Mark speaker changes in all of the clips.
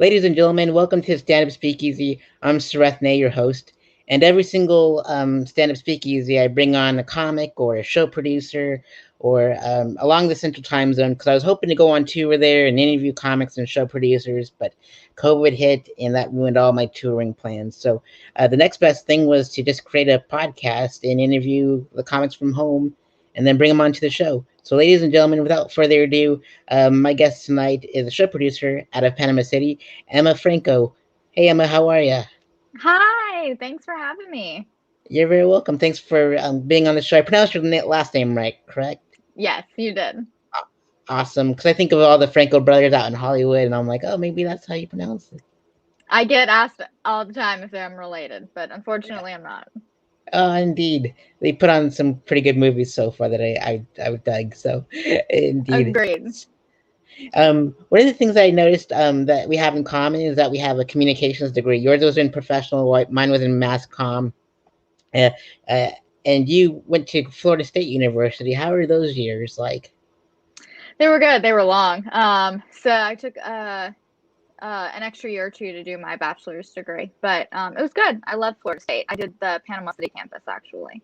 Speaker 1: Ladies and gentlemen, welcome to Stand Up Speakeasy. I'm Sareth, your host. And every single Stand Up Speakeasy, I bring on a comic or a show producer or along the Central Time Zone because I was hoping to go on tour there and interview comics and show producers, but COVID hit and that ruined all my touring plans. So the next best thing was to just create a podcast and interview the comics from home and then bring them onto the show. So, ladies and gentlemen, without further ado, my guest tonight is a show producer out of Panama City, Emma Franco. Hey, Emma, how are you?
Speaker 2: Hi, thanks for having me.
Speaker 1: You're very welcome. Thanks for being on the show. I pronounced your last name right, correct?
Speaker 2: Yes, you did.
Speaker 1: Awesome. Because I think of all the Franco brothers out in Hollywood, and I'm like, oh, maybe that's how you pronounce it.
Speaker 2: I get asked all the time if I'm related, but unfortunately I'm not.
Speaker 1: Oh, indeed. They put on some pretty good movies so far that I would dug. So, indeed.
Speaker 2: Agreed.
Speaker 1: One of the things I noticed that we have in common is that we have a communications degree. Yours was in professional, mine was in mass comm. Uh, uh, and you went to Florida State University. How were those years like?
Speaker 2: They were good. They were long. So I took an extra year or two to do my bachelor's degree, but it was good. I loved Florida State. I did the Panama City campus actually.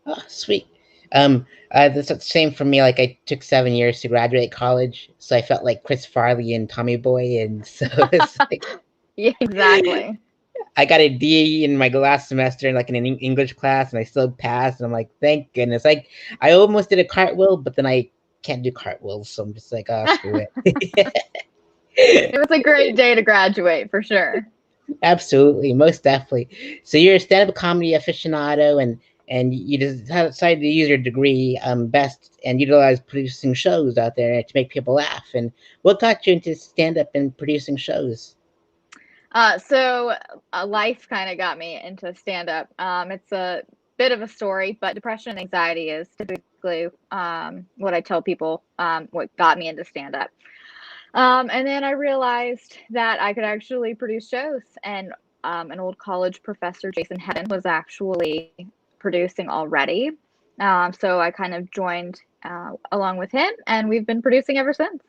Speaker 1: Oh, sweet. That's the same for me. Like I took 7 years to graduate college, so I felt like Chris Farley and Tommy Boy, and so it's like
Speaker 2: Yeah, exactly.
Speaker 1: I got a D in my last semester, like in an English class, and I still passed. And I'm like, thank goodness. Like I almost did a cartwheel, but then I can't do cartwheels, so I'm just like, oh, screw it.
Speaker 2: It was a great day to graduate for sure.
Speaker 1: Absolutely, most definitely. So you're a stand-up comedy aficionado, and you decided to use your degree best and utilize producing shows out there to make people laugh. And what got you into stand-up and producing shows?
Speaker 2: So life kind of got me into stand up. It's a bit of a story, but depression and anxiety is typically what I tell people what got me into stand up. And then I realized that I could actually produce shows, and an old college professor, Jason Hedden, was actually producing already. So I kind of joined along with him, and we've been producing ever since.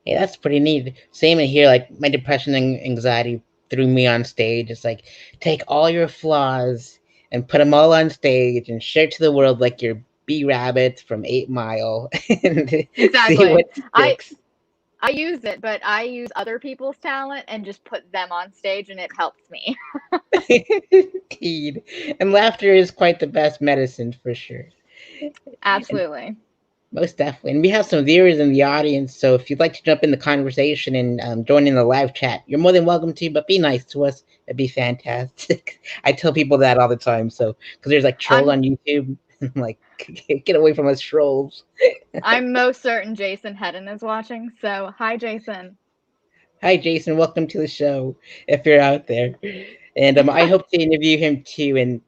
Speaker 1: Hey, that's pretty neat. Same in here. Like my depression and anxiety threw me on stage. It's like take all your flaws and put them all on stage and share it to the world like you're B Rabbit from 8 Mile and see
Speaker 2: Exactly.
Speaker 1: what
Speaker 2: I
Speaker 1: sticks.
Speaker 2: I use it, but I use other people's talent and just put them on stage, and it helps me.
Speaker 1: Indeed. And laughter is quite the best medicine for sure. And
Speaker 2: Absolutely.
Speaker 1: most definitely. And we have some viewers in the audience, so if you'd like to jump in the conversation and join in the live chat, you're more than welcome to, but be nice to us. It'd be fantastic. I tell people that all the time. So, because there's like trolls
Speaker 2: I'm
Speaker 1: on YouTube. I'm like, get away from us trolls.
Speaker 2: I'm most certain Jason Hedden is watching. So hi, Jason.
Speaker 1: Hi, Jason. Welcome to the show if you're out there. And I hope to interview him too and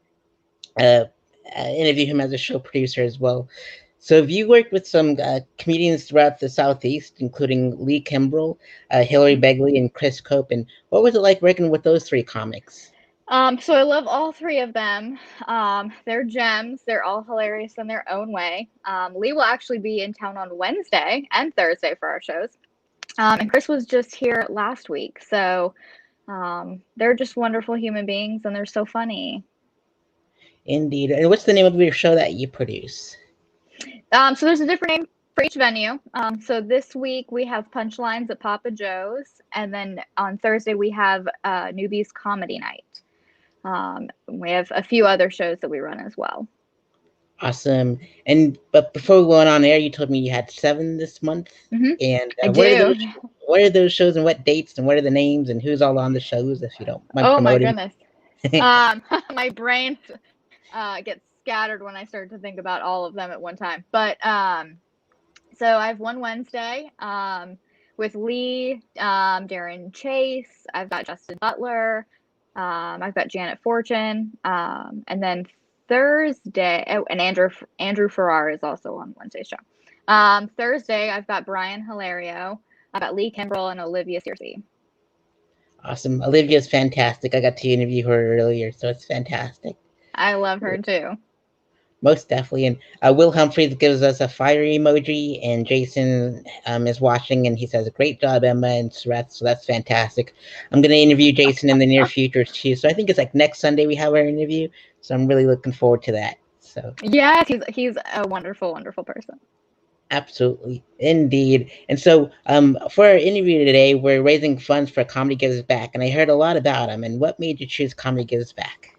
Speaker 1: uh, interview him as a show producer as well. So, have you worked with some comedians throughout the Southeast, including Lee Kimbrell, Hillary Begley, and Chris Cope? And what was it like working with those three comics?
Speaker 2: So I love all three of them. They're gems. They're all hilarious in their own way. Lee will actually be in town on Wednesday and Thursday for our shows. And Chris was just here last week. So they're just wonderful human beings, and they're so funny.
Speaker 1: Indeed. And what's the name of your show that you produce?
Speaker 2: So there's a different name for each venue. So this week we have Punchlines at Papa Joe's, and then on Thursday we have Newbies Comedy Night. We have a few other shows that we run as well.
Speaker 1: Awesome. And but before we went on air, you told me you had seven this month.
Speaker 2: Hmm.
Speaker 1: And
Speaker 2: I
Speaker 1: what are those?
Speaker 2: do.
Speaker 1: What are those shows and what dates and what are the names and who's all on the shows? If you don't mind
Speaker 2: Oh my
Speaker 1: promoting.
Speaker 2: goodness. My brain gets scattered when I start to think about all of them at one time. But so I have one Wednesday with Lee, Darren Chase. I've got Justin Butler. I've got Janet Fortune. And then Thursday, oh, and Andrew Farrar is also on Wednesday's show. Thursday, I've got Brian Hilario. I've got Lee Kimbrell and Olivia Searcy.
Speaker 1: Awesome. Olivia's fantastic. I got to interview her earlier, so it's fantastic.
Speaker 2: I love her too.
Speaker 1: Most definitely. And Will Humphreys gives us a fire emoji, and Jason is watching, and he says, "Great job, Emma and Sareth." So that's fantastic. I'm going to interview Jason in the near future too. So I think it's like next Sunday we have our interview. So I'm really looking forward to that. So
Speaker 2: Yes, he's a wonderful, wonderful person.
Speaker 1: absolutely, indeed. And so for our interview today, we're raising funds for Comedy Gives Back, and I heard a lot about him. And what made you choose Comedy Gives Back?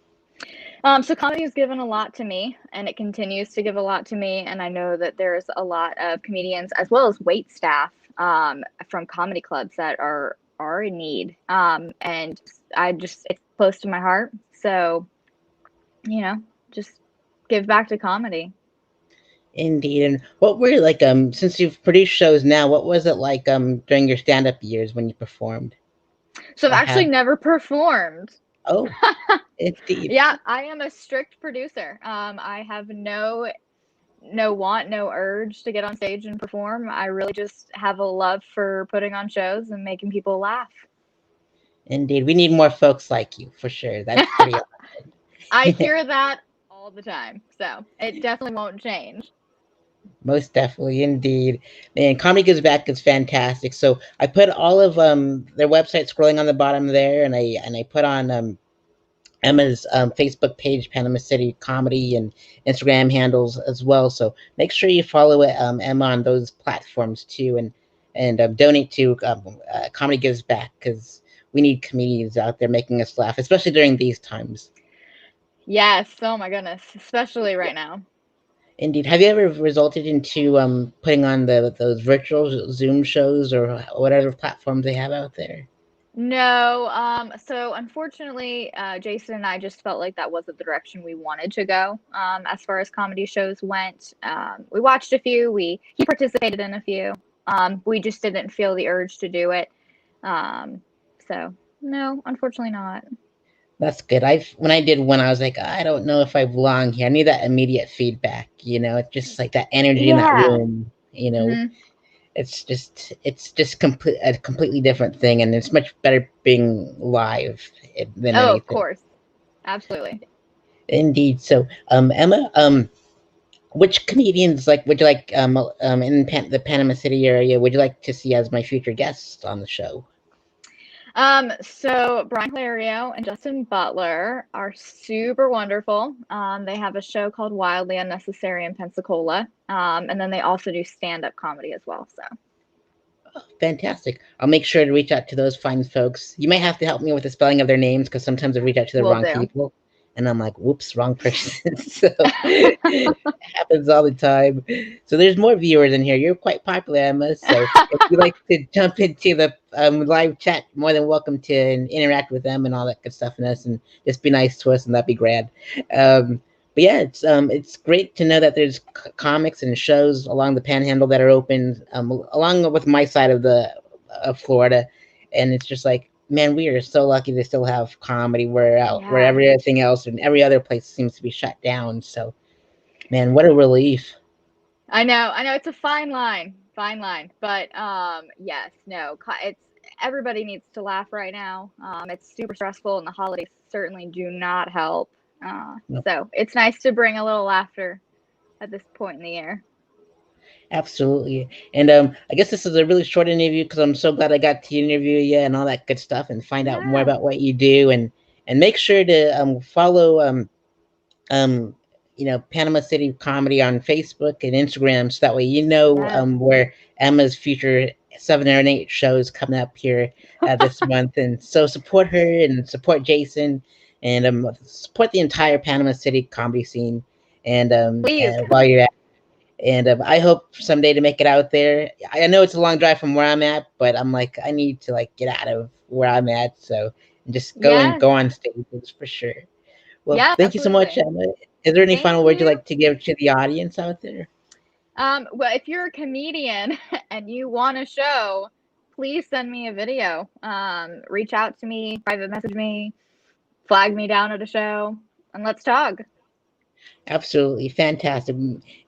Speaker 2: So comedy has given a lot to me, and it continues to give a lot to me. And I know that there's a lot of comedians as well as wait staff from comedy clubs that are in need. And I just it's close to my heart. So just give back to comedy.
Speaker 1: Indeed. And what were like since you've produced shows now, what was it like during your stand up years when you performed?
Speaker 2: So I've
Speaker 1: Or
Speaker 2: actually
Speaker 1: have
Speaker 2: never performed.
Speaker 1: Oh, indeed.
Speaker 2: Yeah, I am a strict producer. I have no want, no urge to get on stage and perform. I really just have a love for putting on shows and making people laugh.
Speaker 1: Indeed. We need more folks like you for sure. That's pretty
Speaker 2: I
Speaker 1: awesome.
Speaker 2: hear that all the time. So it definitely won't change.
Speaker 1: Most definitely, indeed. Man, Comedy Gives Back is fantastic. So I put all of their website scrolling on the bottom there, and I put on Emma's Facebook page, Panama City Comedy, and Instagram handles as well. So make sure you follow Emma on those platforms too, and donate to Comedy Gives Back, because we need comedians out there making us laugh, especially during these times.
Speaker 2: Yes. Oh my goodness. Especially right now.
Speaker 1: Indeed. Have you ever resulted into putting on those virtual Zoom shows or whatever platforms they have out there?
Speaker 2: No, so unfortunately, Jason and I just felt like that wasn't the direction we wanted to go, as far as comedy shows went. We watched a few, he participated in a few. We just didn't feel the urge to do it. Um, so no, unfortunately not.
Speaker 1: That's good. I When I did one, I was like, I don't know if I belong here. I need that immediate feedback. It's just like that energy in that
Speaker 2: Yeah.
Speaker 1: room.
Speaker 2: Hmm.
Speaker 1: It's just a completely different thing, and it's much better being live than
Speaker 2: Oh, of
Speaker 1: anything.
Speaker 2: course. Absolutely.
Speaker 1: Indeed. So, Emma, which comedians like would you like in the Panama City area would you like to see as my future guests on the show?
Speaker 2: So Brian Clario and Justin Butler are super wonderful. They have a show called Wildly Unnecessary in Pensacola. And then they also do stand-up comedy as well. So
Speaker 1: Fantastic. I'll make sure to reach out to those fine folks. You may have to help me with the spelling of their names because sometimes I reach out to the
Speaker 2: we'll
Speaker 1: wrong
Speaker 2: do.
Speaker 1: people. And I'm like, whoops, wrong person. So it happens all the time. So there's more viewers in here. You're quite popular, Emma. So if you'd like to jump into the live chat, more than welcome to and interact with them and all that good stuff and us and just be nice to us and that'd be grand. Um, but yeah, it's great to know that there's comics and shows along the Panhandle that are open, along with my side of the of Florida, and it's just like, man, we are so lucky to still have comedy where
Speaker 2: Yeah.
Speaker 1: everything else and every other place seems to be shut down. So, man, what a relief.
Speaker 2: I know it's a fine line, but yes, no, it's everybody needs to laugh right now. It's super stressful, and the holidays certainly do not help.
Speaker 1: No,
Speaker 2: So it's nice to bring a little laughter at this point in the year.
Speaker 1: absolutely. And I guess this is a really short interview because I'm so glad I got to interview you and all that good stuff and find out more
Speaker 2: Yeah.
Speaker 1: about what you do, and make sure to follow um, Panama City Comedy on Facebook and Instagram, so that way
Speaker 2: Yes.
Speaker 1: where Emma's future 7 or 8 shows coming up here this month, and so support her and support Jason, and support the entire Panama City comedy scene,
Speaker 2: Please.
Speaker 1: and while you're at. And I hope someday to make it out there. I know it's a long drive from where I'm at, but I'm like, I need to like get out of where I'm at, so and just
Speaker 2: Yes.
Speaker 1: go on stages for sure. Well,
Speaker 2: Yes,
Speaker 1: thank you so much,
Speaker 2: absolutely.
Speaker 1: Emma. Is there any
Speaker 2: Thank
Speaker 1: final words you'd
Speaker 2: you.
Speaker 1: like to give to the audience out there?
Speaker 2: Well, if you're a comedian and you want a show, please send me a video. Reach out to me, private message me, flag me down at a show, and let's talk.
Speaker 1: Absolutely fantastic.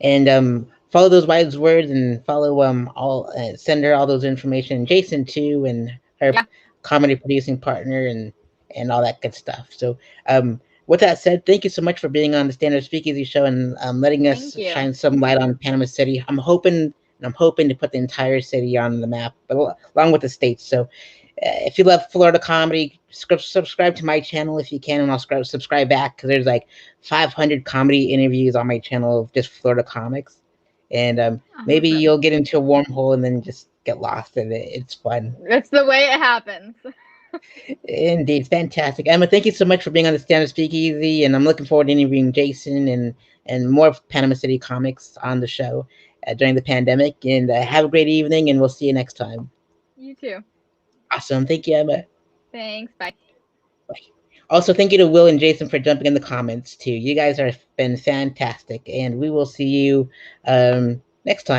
Speaker 1: And follow those wise words and follow all send her all those information. Jason too, and her
Speaker 2: Yeah.
Speaker 1: comedy producing partner and all that good stuff. So um, with that said, thank you so much for being on the Standard Speakeasy show and letting us
Speaker 2: Thank you.
Speaker 1: shine some light on Panama City. I'm hoping to put the entire city on the map, but along with the states. So, if you love Florida comedy, subscribe to my channel if you can, and I'll subscribe back because there's like 500 comedy interviews on my channel of just Florida comics, and maybe
Speaker 2: Awesome.
Speaker 1: you'll get into a wormhole and then just get lost in it. It's fun.
Speaker 2: It's the way it happens.
Speaker 1: Indeed, fantastic. Emma, thank you so much for being on the Stand Up Speakeasy, and I'm looking forward to interviewing Jason and more of Panama City comics on the show during the pandemic. And have a great evening, and we'll see you next time.
Speaker 2: You too.
Speaker 1: Awesome. Thank you, Emma.
Speaker 2: Thanks. Bye.
Speaker 1: Bye. Also, thank you to Will and Jason for jumping in the comments too. You guys have been fantastic, and we will see you next time.